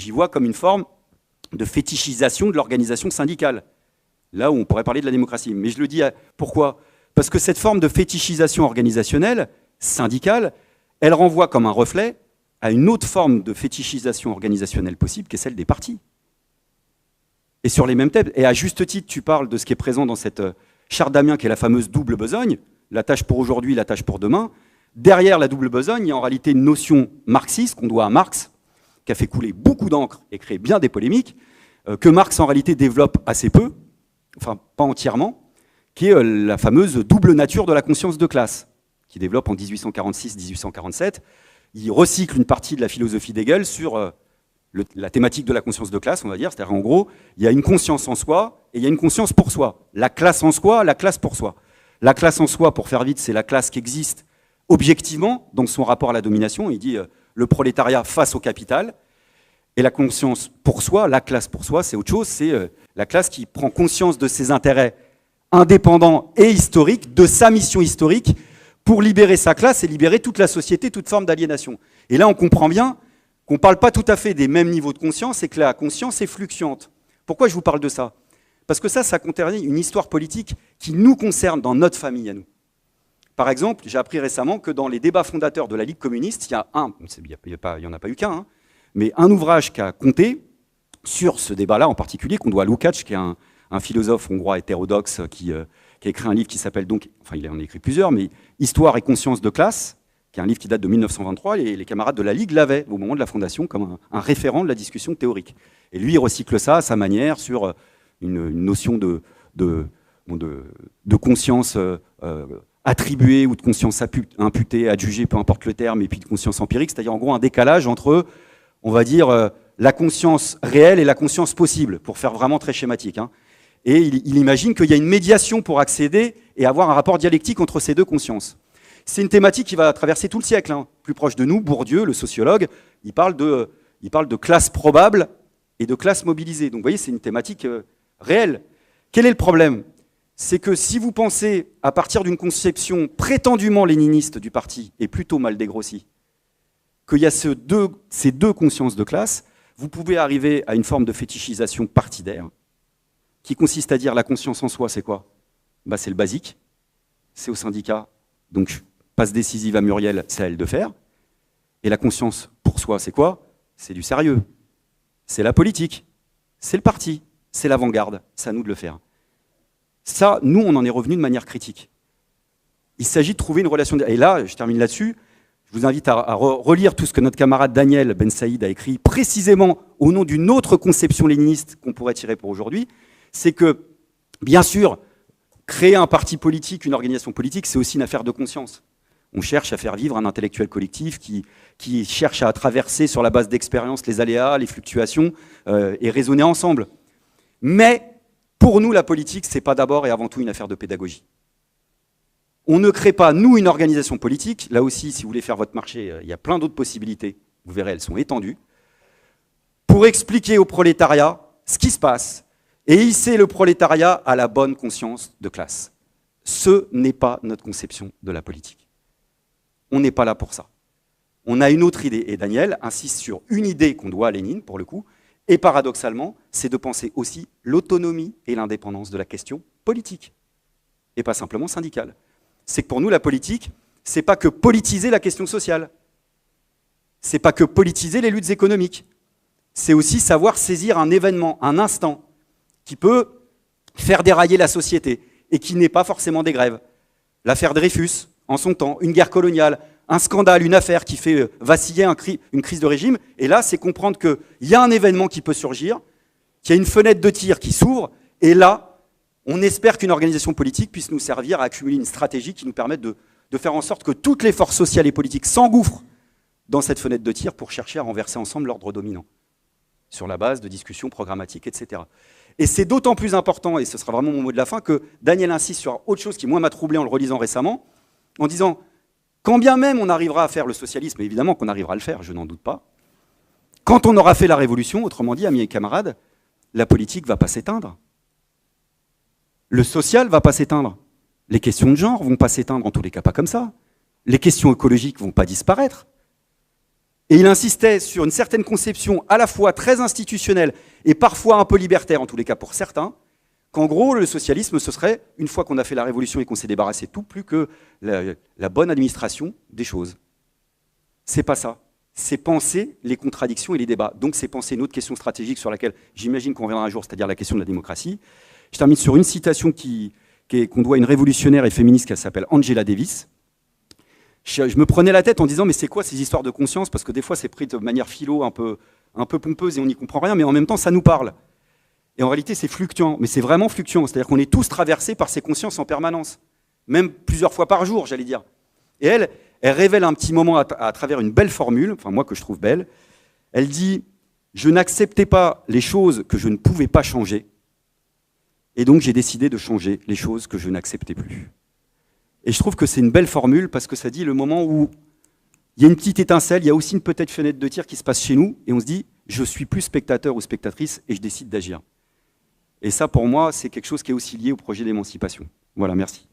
j'y vois comme une forme de fétichisation de l'organisation syndicale. Là où on pourrait parler de la démocratie. Mais je le dis, pourquoi ? Parce que cette forme de fétichisation organisationnelle, syndicale, elle renvoie comme un reflet à une autre forme de fétichisation organisationnelle possible, qui est celle des partis. Et sur les mêmes thèmes, et à juste titre, tu parles de ce qui est présent dans cette charte d'Amiens, qui est la fameuse double besogne, la tâche pour aujourd'hui, la tâche pour demain. Derrière la double besogne, il y a en réalité une notion marxiste qu'on doit à Marx, qui a fait couler beaucoup d'encre et créé bien des polémiques, que Marx en réalité développe assez peu, enfin pas entièrement, qui est la fameuse double nature de la conscience de classe, qui développe en 1846-1847. Il recycle une partie de la philosophie d'Hegel sur la thématique de la conscience de classe, on va dire. C'est-à-dire, en gros, il y a une conscience en soi et il y a une conscience pour soi. La classe en soi, la classe pour soi. La classe en soi, pour faire vite, c'est la classe qui existe objectivement dans son rapport à la domination. Il dit le prolétariat face au capital. Et la conscience pour soi, la classe pour soi, c'est autre chose. C'est la classe qui prend conscience de ses intérêts indépendants et historiques, de sa mission historique, pour libérer sa classe et libérer toute la société, toute forme d'aliénation. Et là, on comprend bien qu'on ne parle pas tout à fait des mêmes niveaux de conscience et que la conscience est fluctuante. Pourquoi je vous parle de ça ? Parce que ça concerne une histoire politique qui nous concerne dans notre famille à nous. Par exemple, j'ai appris récemment que dans les débats fondateurs de la Ligue communiste, il n'y en a pas eu qu'un, mais un ouvrage qui a compté sur ce débat-là en particulier, qu'on doit à Lukács, qui est un philosophe hongrois hétérodoxe qui a écrit un livre qui s'appelle donc, enfin il en a écrit plusieurs, mais Histoire et conscience de classe, qui est un livre qui date de 1923, et les camarades de la Ligue l'avaient au moment de la fondation comme un référent de la discussion théorique. Et lui, il recycle ça à sa manière sur une notion de conscience attribuée ou de conscience imputée, adjugée, peu importe le terme, et puis de conscience empirique, c'est-à-dire en gros un décalage entre, on va dire, la conscience réelle et la conscience possible, pour faire vraiment très schématique. Et il imagine qu'il y a une médiation pour accéder et avoir un rapport dialectique entre ces deux consciences. C'est une thématique qui va traverser tout le siècle. Plus proche de nous, Bourdieu, le sociologue, il parle de classe probable et de classe mobilisée. Donc vous voyez, c'est une thématique réelle. Quel est le problème ? C'est que si vous pensez, à partir d'une conception prétendument léniniste du parti, et plutôt mal dégrossie, qu'il y a ces deux consciences de classe, vous pouvez arriver à une forme de fétichisation partidaire, qui consiste à dire la conscience en soi, c'est quoi ? C'est le basique, c'est au syndicat, donc passe décisive à Muriel, c'est à elle de faire. Et la conscience pour soi, c'est quoi ? C'est du sérieux, c'est la politique, c'est le parti, c'est l'avant-garde, c'est à nous de le faire. Ça, nous, on en est revenu de manière critique. Il s'agit de trouver une relation... Et là, je termine là-dessus, je vous invite à relire tout ce que notre camarade Daniel Ben Saïd a écrit, précisément au nom d'une autre conception léniniste qu'on pourrait tirer pour aujourd'hui. C'est que, bien sûr, créer un parti politique, une organisation politique, c'est aussi une affaire de conscience. On cherche à faire vivre un intellectuel collectif qui cherche à traverser sur la base d'expérience les aléas, les fluctuations, et raisonner ensemble. Mais, pour nous, la politique, c'est pas d'abord et avant tout une affaire de pédagogie. On ne crée pas, nous, une organisation politique. Là aussi, si vous voulez faire votre marché, il y a plein d'autres possibilités. Vous verrez, elles sont étendues. Pour expliquer au prolétariat ce qui se passe et hisser le prolétariat à la bonne conscience de classe. Ce n'est pas notre conception de la politique. On n'est pas là pour ça. On a une autre idée. Et Daniel insiste sur une idée qu'on doit à Lénine, pour le coup. Et paradoxalement, c'est de penser aussi l'autonomie et l'indépendance de la question politique. Et pas simplement syndicale. C'est que pour nous, la politique, c'est pas que politiser la question sociale. C'est pas que politiser les luttes économiques. C'est aussi savoir saisir un événement, un instant, qui peut faire dérailler la société et qui n'est pas forcément des grèves. L'affaire Dreyfus, en son temps, une guerre coloniale, un scandale, une affaire qui fait vaciller une crise de régime. Et là, c'est comprendre qu'il y a un événement qui peut surgir, qu'il y a une fenêtre de tir qui s'ouvre, et là, on espère qu'une organisation politique puisse nous servir à accumuler une stratégie qui nous permette de faire en sorte que toutes les forces sociales et politiques s'engouffrent dans cette fenêtre de tir pour chercher à renverser ensemble l'ordre dominant, sur la base de discussions programmatiques, etc. Et c'est d'autant plus important, et ce sera vraiment mon mot de la fin, que Daniel insiste sur autre chose qui, moi, m'a troublé en le relisant récemment, en disant, quand bien même on arrivera à faire le socialisme, et évidemment qu'on arrivera à le faire, je n'en doute pas, quand on aura fait la révolution, autrement dit, amis et camarades, la politique ne va pas s'éteindre. Le social ne va pas s'éteindre. Les questions de genre ne vont pas s'éteindre, en tous les cas pas comme ça. Les questions écologiques ne vont pas disparaître. Et il insistait sur une certaine conception à la fois très institutionnelle et parfois un peu libertaire, en tous les cas pour certains, qu'en gros, le socialisme, ce serait, une fois qu'on a fait la révolution et qu'on s'est débarrassé de tout, plus que la bonne administration des choses. C'est pas ça. C'est penser les contradictions et les débats. Donc c'est penser une autre question stratégique sur laquelle j'imagine qu'on reviendra un jour, c'est-à-dire la question de la démocratie. Je termine sur une citation qu'on doit à une révolutionnaire et féministe qui s'appelle Angela Davis. Je me prenais la tête en disant mais c'est quoi ces histoires de conscience, parce que des fois c'est pris de manière philo un peu pompeuse et on n'y comprend rien, mais en même temps ça nous parle. Et en réalité c'est fluctuant, mais c'est vraiment fluctuant, c'est-à-dire qu'on est tous traversés par ces consciences en permanence, même plusieurs fois par jour, j'allais dire. Et elle révèle un petit moment à travers une belle formule, enfin moi que je trouve belle. Elle dit « Je n'acceptais pas les choses que je ne pouvais pas changer, et donc j'ai décidé de changer les choses que je n'acceptais plus. » Et je trouve que c'est une belle formule parce que ça dit le moment où il y a une petite étincelle, il y a aussi une peut-être fenêtre de tir qui se passe chez nous, et on se dit « Je suis plus spectateur ou spectatrice et je décide d'agir. » Et ça, pour moi, c'est quelque chose qui est aussi lié au projet d'émancipation. Voilà, merci.